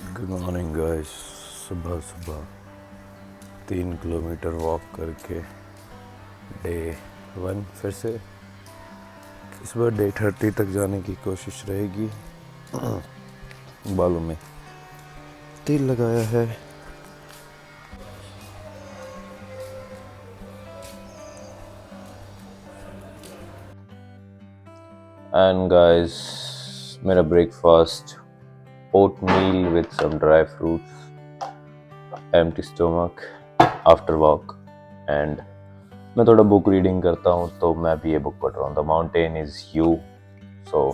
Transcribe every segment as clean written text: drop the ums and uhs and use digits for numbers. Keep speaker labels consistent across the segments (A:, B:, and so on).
A: Good morning guys. सुबह सुबह 3 kilometre walk करके डे 1 फिर से इस बार डे 30 तक जाने की कोशिश रहेगी। बालों में तेल लगाया है। एंड गाइस, मेरा breakfast oat meal with some dry fruits, empty stomach after walk. And मैं थोड़ा बुक रीडिंग करता हूँ, तो मैं भी ये बुक पढ़ रहा हूँ, the mountain is you. So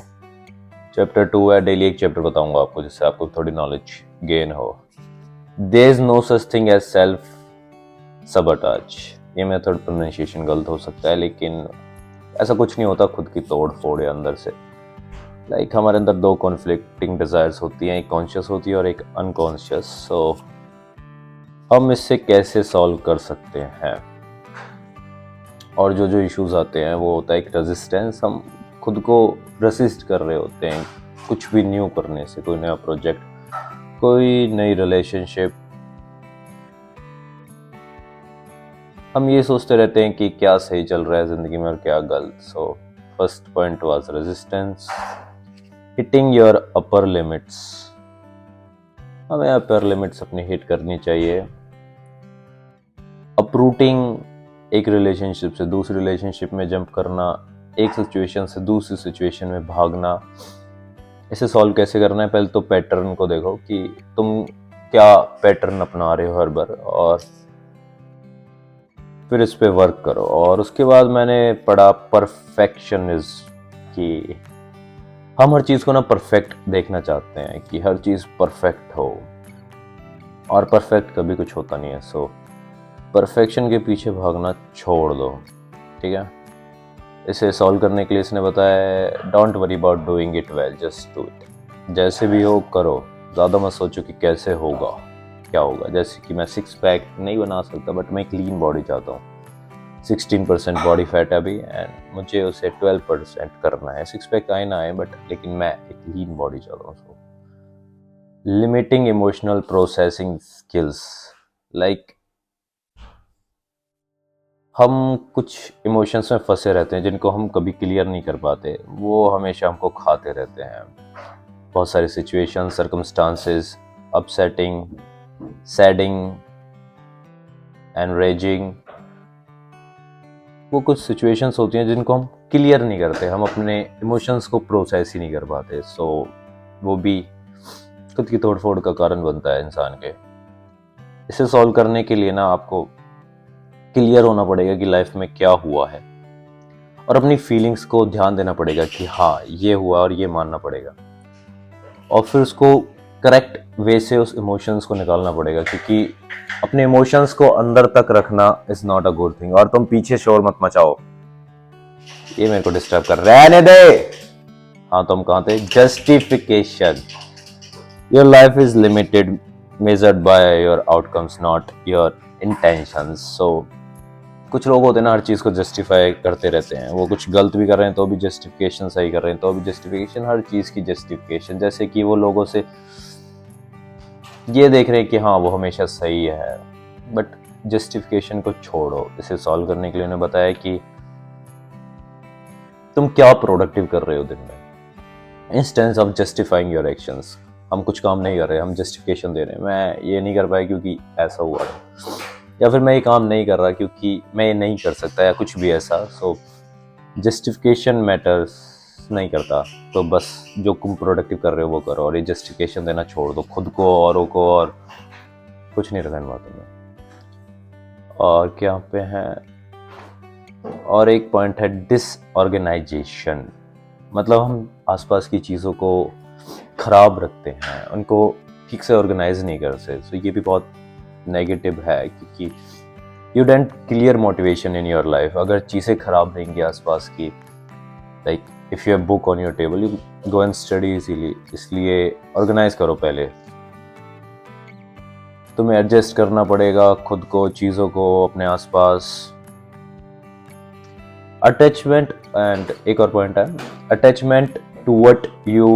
A: chapter 2 है। डेली एक चैप्टर बताऊंगा आपको, जिससे आपको थोड़ी नॉलेज गेन हो। There is no such thing as self sabotage. ये मेथड प्रोनाउंसिएशन गलत हो सकता है, लेकिन ऐसा कुछ नहीं होता खुद की तोड़ फोड़ या अंदर से। लाइक हमारे अंदर दो कॉन्फ्लिक्टिंग डिजायर्स होती हैं, एक कॉन्शियस होती है और एक अनकॉन्शियस। सो हम इससे कैसे सॉल्व कर सकते हैं, और जो जो इश्यूज आते हैं वो होता है एक रेजिस्टेंस। हम खुद को रेसिस्ट कर रहे होते हैं कुछ भी न्यू करने से, कोई नया प्रोजेक्ट, कोई नई रिलेशनशिप। हम ये सोचते रहते हैं कि क्या सही चल रहा है जिंदगी में और क्या गलत। So first point was resistance, hitting your upper limits. हमें अपर लिमिट्स अपनी हिट करनी चाहिए। अपरूटिंग, एक रिलेशनशिप से दूसरी रिलेशनशिप में जंप करना, एक सिचुएशन से दूसरी सिचुएशन में भागना। इसे सॉल्व कैसे करना है? पहले तो पैटर्न को देखो कि तुम क्या पैटर्न अपना रहे हो हर बार, और फिर इस पे वर्क करो। और उसके बाद मैंने पढ़ा परफेक्शनिज्म, कि हम हर चीज को ना परफेक्ट देखना चाहते हैं, कि हर चीज परफेक्ट हो, और परफेक्ट कभी कुछ होता नहीं है। सो परफेक्शन के पीछे भागना छोड़ दो, ठीक है। इसे सॉल्व करने के लिए इसने बताया, don't worry about doing it well, just do it. जैसे भी हो करो, ज़्यादा मत सोचो कि कैसे होगा, क्या होगा। जैसे कि मैं 6 पैक नहीं बना सकता, बट मैं क्लीन बॉडी चाहता हूँ। 16% बॉडी फैट है अभी, एंड मुझे उसे 12% करना है। 6 पैक आए ना आए, बट लेकिन मैं एक लीन बॉडी चाहता हूँ। Limiting emotional processing skills, like हम कुछ इमोशंस में फंसे रहते हैं जिनको हम कभी क्लियर नहीं कर पाते, वो हमेशा हमको खाते रहते हैं। बहुत सारी सिचुएशन, सर्कमस्टांसेस, अपसेटिंग, सैडिंग, एनरेजिंग, वो कुछ सिचुएशंस होती हैं जिनको हम क्लियर नहीं करते, हम अपने इमोशंस को प्रोसेस ही नहीं कर पाते। सो वो भी खुद की तोड़फोड़ का कारण बनता है इंसान के। इसे सॉल्व करने के लिए ना आपको क्लियर होना पड़ेगा कि लाइफ में क्या हुआ है, और अपनी फीलिंग्स को ध्यान देना पड़ेगा कि हाँ ये हुआ, और ये मानना पड़ेगा। और फिर उसको करेक्ट वे से उस इमोशंस को निकालना पड़ेगा, क्योंकि अपने इमोशंस को अंदर तक रखना is not a good thing. और तुम पीछे शोर मत मचाओ, ये मेरे को डिस्टर्ब कर रहने दे। हाँ, तुम कहाँ थे? Justification. Your life is limited, measured by your outcomes, not your intentions. So कुछ लोग होते हैं ना, हर चीज़ को जस्टिफाई करते रहते हैं। वो कुछ गलत भी कर रहे हैं तो भी जस्टिफिकेशन, सही कर रहे हैं तो भी जस्टिफिकेशन, हर चीज़ की जस्टिफिकेशन। जैसे कि वो लोगों से ये देख रहे हैं कि हाँ वो हमेशा सही है, बट जस्टिफिकेशन को छोड़ो। इसे सॉल्व करने के लिए उन्होंने बताया कि तुम क्या प्रोडक्टिव कर रहे हो दिन में, instance of justifying your actions. हम कुछ काम नहीं कर रहे, हम जस्टिफिकेशन दे रहे हैं। मैं ये नहीं कर पाया क्योंकि ऐसा हुआ है, या फिर मैं ये काम नहीं कर रहा क्योंकि मैं ये नहीं कर सकता, या कुछ भी ऐसा। सो जस्टिफिकेशन मैटर्स नहीं करता। तो बस जो तुम प्रोडक्टिव कर रहे हो वो करो, और ये जस्टिफिकेशन देना छोड़ दो खुद को, औरों को, और कुछ नहीं रखना तुम्हें। और क्या पे है, और एक पॉइंट है डिसऑर्गेनाइजेशन। मतलब हम आसपास की चीज़ों को खराब रखते हैं, उनको ठीक से ऑर्गेनाइज नहीं करते। तो ये भी बहुत नेगेटिव है, क्योंकि you don't clear motivation in your life. अगर चीज़ें खराब रहेंगी आसपास की, like if you have book on your table, you go and study easily. इसलिए ऑर्गेनाइज करो पहले। तुम्हें एडजस्ट करना पड़ेगा खुद को, चीज़ों को, अपने आसपास। अटैचमेंट, एंड एक और पॉइंट है, attachment to what you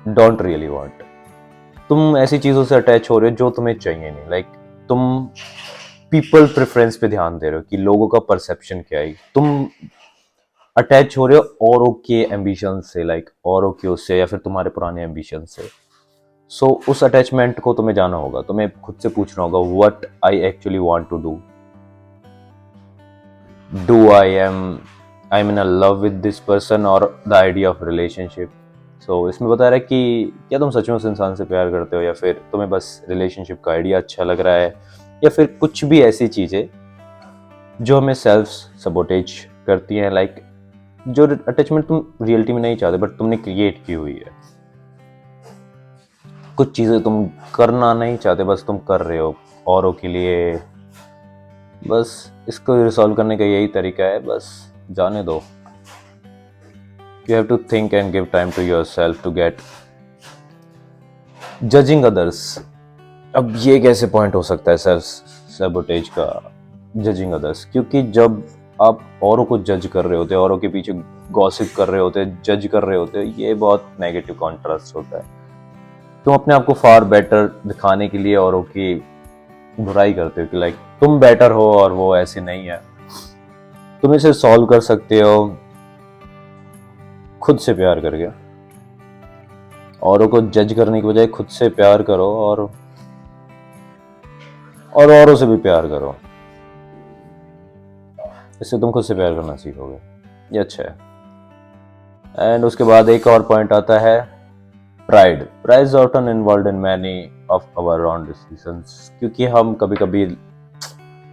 A: don't really want. तुम ऐसी चीज़ों से अटैच हो रहे हो जो तुम्हें चाहिए नहीं। लाइक तुम पीपल प्रेफरेंस पे ध्यान दे रहे हो कि लोगों का परसेप्शन क्या है। तुम अटैच हो रहे हो औरों के एम्बिशन से, लाइक औरों के उससे, या फिर तुम्हारे पुराने एम्बिशन से। सो उस अटैचमेंट को तुम्हें जाना होगा, तुम्हें खुद से पूछना होगा what I actually want to do I am in a love with this person और the idea of relationship. So इसमें बता रहा है कि क्या तुम सच में उस इंसान से प्यार करते हो, या फिर तुम्हें बस रिलेशनशिप का आइडिया अच्छा लग रहा है, या फिर कुछ भी ऐसी चीजें जो हमें सेल्फ सबोटेज करती हैं। लाइक जो अटैचमेंट तुम रियलिटी में नहीं चाहते बट तुमने क्रिएट की हुई है। कुछ चीजें तुम करना नहीं चाहते, बस तुम कर रहे हो औरों के लिए। बस इसको रिसॉल्व करने का यही तरीका है, बस जाने दो। You have to think and give time to your self to get judging others. अब ये कैसे पॉइंट हो सकता है सेल्फ सैबोटेज का, जजिंग अदर्स? क्योंकि जब आप औरों को जज कर रहे होते, औरों के पीछे गॉसिप कर रहे होते, जज कर रहे होते, ये बहुत नेगेटिव कॉन्ट्रास्ट होता है। तुम अपने आप को फार बेटर दिखाने के लिए औरों की बुराई करते हो कि लाइक तुम बेटर हो और वो ऐसे नहीं है। तुम इसे सॉल्व कर सकते हो खुद से प्यार करके। औरों को जज करने की बजाय खुद से प्यार करो और औरों से भी प्यार करो। इससे तुम खुद से प्यार करना सीखोगे, ये अच्छा है। एंड उसके बाद एक और पॉइंट आता है pride. Pride is often involved in many of our wrong decisions. क्योंकि हम कभी कभी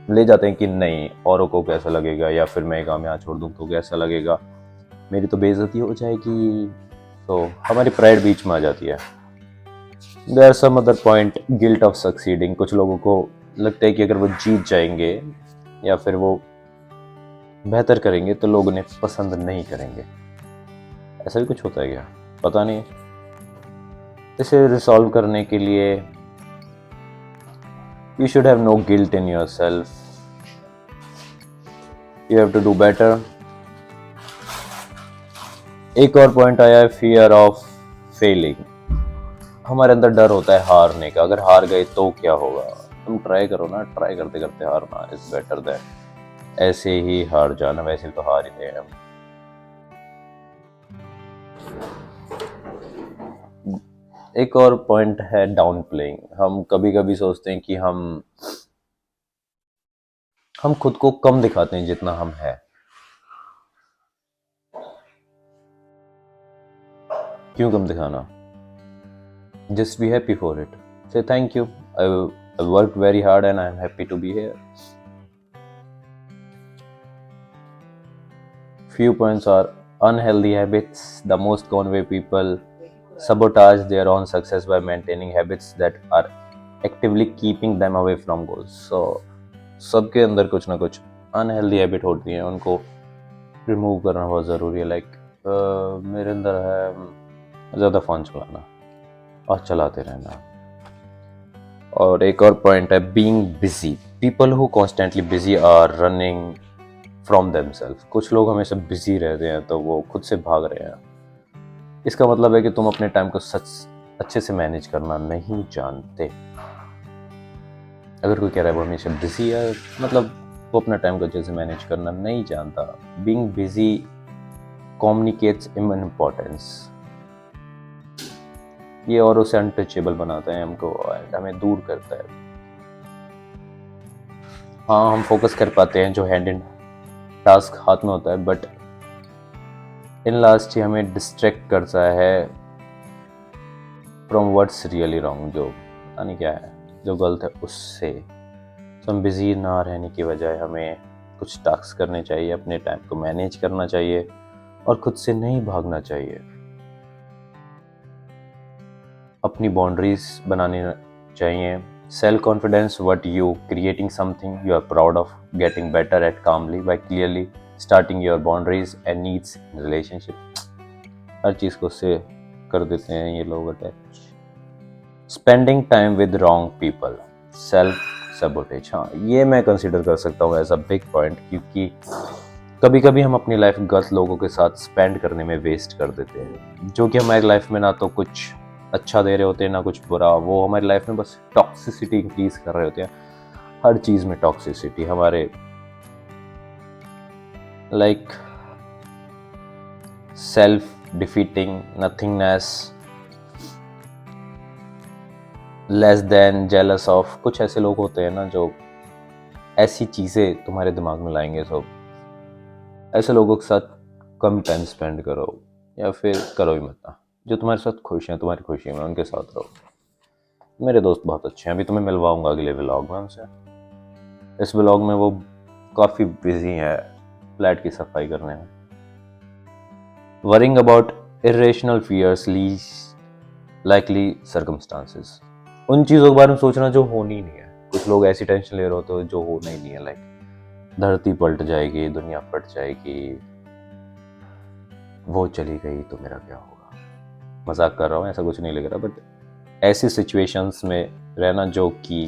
A: ले जाते हैं कि नहीं औरों को कैसा लगेगा, या फिर मैं काम यहाँ छोड़ दूँ तो कैसा लगेगा, मेरी तो बेइज्जती हो जाएगी। तो हमारी प्राइड बीच में आ जाती है। There are some other point, guilt of succeeding. कुछ लोगों को लगता है कि अगर वो जीत जाएंगे या फिर वो बेहतर करेंगे तो लोग उन्हें पसंद नहीं करेंगे। ऐसा भी कुछ होता है क्या, पता नहीं। इसे रिसॉल्व करने के लिए you should have no guilt in yourself. You have to do better. एक और पॉइंट आया है फियर ऑफ फेलिंग। हमारे अंदर डर होता है हारने का। अगर हार गए तो क्या होगा? तुम ट्राई करो ना, ट्राई करते करते हारना इज बेटर देन ऐसे ही हार जाना। वैसे तो हार ही गए हम। एक और पॉइंट है डाउन प्लेइंग। हम कभी कभी सोचते हैं कि हम खुद को कम दिखाते हैं जितना हम है। क्यों कम दिखाना? Just be happy for it. Say thank you, I work very hard and I am happy to be here. Few points are unhealthy habits. The most common way people sabotage their own success by maintaining habits that are actively keeping them away from goals. So सबके अंदर कुछ ना कुछ unhealthy habit होती है, उनको remove करना बहुत ज़रूरी है। लाइक मेरे अंदर है ज़्यादा फ़ोन चलाना और चलाते रहना। और एक और पॉइंट है being busy. People who constantly busy are running from themselves. कुछ लोग हमेशा बिजी रहते हैं तो वो खुद से भाग रहे हैं। इसका मतलब है कि तुम अपने टाइम को सच अच्छे से मैनेज करना नहीं जानते। अगर कोई कह रहा है वो हमेशा बिजी है, मतलब वो अपना टाइम को अच्छे से मैनेज करना नहीं जानता। Being busy communicates importance. ये औरों से अनटचेबल बनाता है हमको और हमें दूर करता है। हाँ, हम फोकस कर पाते हैं जो हैंड इन टास्क हाथ में होता है, बट इन लास्ट ही हमें डिस्ट्रैक्ट करता है फ्रॉम व्हाट्स रियली रॉन्ग। जो पता नहीं क्या है, जो गलत है उससे। तो हम बिजी ना रहने की बजाय हमें कुछ टास्क करने चाहिए, अपने टाइम को मैनेज करना चाहिए और खुद से नहीं भागना चाहिए। अपनी बाउंड्रीज बनानी चाहिए। Self confidence what you creating something you are proud of, getting better at calmly by clearly starting your boundaries and needs in relationship. हर चीज़ को से कर देते हैं ये लोग attach. Spending time with wrong people, self sabotage. हाँ, ये मैं कंसिडर कर सकता हूँ एज अ बिग पॉइंट, क्योंकि कभी कभी हम अपनी लाइफ गलत लोगों के साथ स्पेंड करने में वेस्ट कर देते हैं, जो कि हमारी लाइफ में ना तो कुछ अच्छा दे रहे होते हैं ना कुछ बुरा। वो हमारी लाइफ में बस टॉक्सिसिटी इंक्रीज कर रहे होते हैं, हर चीज़ में टॉक्सिसिटी। हमारे like self defeating, nothingness, less than, jealous of, कुछ ऐसे लोग होते हैं ना जो ऐसी चीज़ें तुम्हारे दिमाग में लाएंगे। सब ऐसे लोगों के साथ कम टाइम स्पेंड करो, या फिर करो ही मत ना। जो तुम्हारे साथ खुश हैं, तुम्हारी खुशी में, उनके साथ रहो। मेरे दोस्त बहुत अच्छे हैं, अभी तुम्हें मिलवाऊंगा अगले व्लॉग में उनसे। इस व्लॉग में वो काफ़ी बिजी है फ्लैट की सफाई करने में। Worrying about irrational fears least likely circumstances, उन चीज़ों के बारे में सोचना जो होनी नहीं है। कुछ लोग ऐसी टेंशन ले रहे होते हैं जो होना ही नहीं है, लाइक धरती पलट जाएगी, दुनिया फट जाएगी, वो चली गई तो मेरा क्या होगा। मजाक कर रहा हूँ, ऐसा कुछ नहीं लग रहा, बट ऐसी सिचुएशंस में रहना जो कि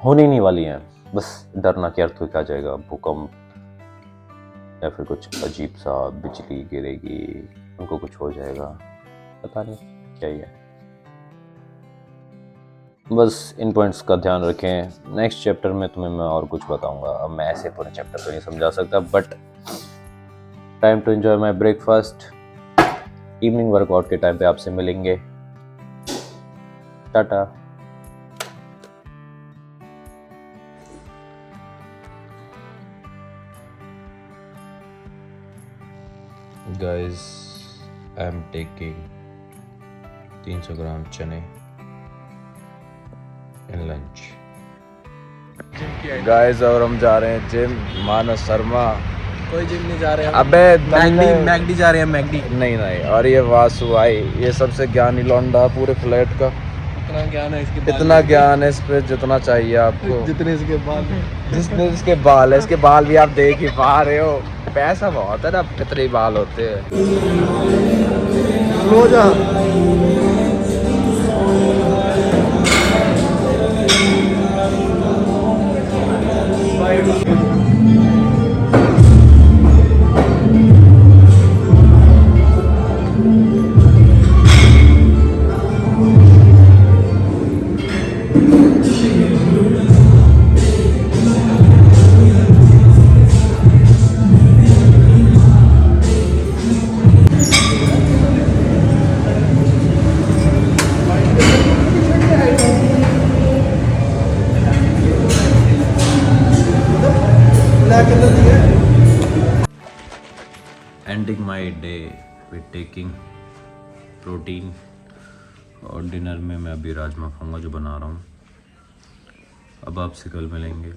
A: होने नहीं वाली हैं। बस डरना कि अर्थक्वेक आ जाएगा, भूकंप, या फिर कुछ अजीब सा बिजली गिरेगी, उनको कुछ हो जाएगा, पता नहीं क्या ही है। बस इन पॉइंट्स का ध्यान रखें। नेक्स्ट चैप्टर में तुम्हें मैं और कुछ बताऊंगा। अब मैं ऐसे पूरे चैप्टर तो नहीं समझा सकता, but time to enjoy my breakfast. Evening workout के टाइम पे आपसे मिलेंगे। Tata. Guys, I am taking 300 gram चने इन लंच।
B: गाइस और हम जा रहे हैं जिम। मानस शर्मा
C: कोई जिम नहीं जा रहे हैं।
B: अबे
C: मैगडी जा रहे हैं, मैगडी।
B: नहीं। और ये वासु भाई, ये सबसे ज्ञानी लौंडा पूरे फ्लैट का।
C: इतना ज्ञान है इसके बाल
B: इतना
C: में।
B: ज्ञान है इस पे जितना चाहिए आपको।
C: जितने इसके बाल हैं।
B: जिसने इसके बाल है, इसके बाल भी आप देख ही पा रहे हो। पैसा बहुत है ना, कितने बाल होते हैं।
C: रो जा।
A: Ending my day with taking protein, और डिनर में मैं अभी राजमा खाऊंगा जो बना रहा हूँ। अब आपसे कल मिलेंगे।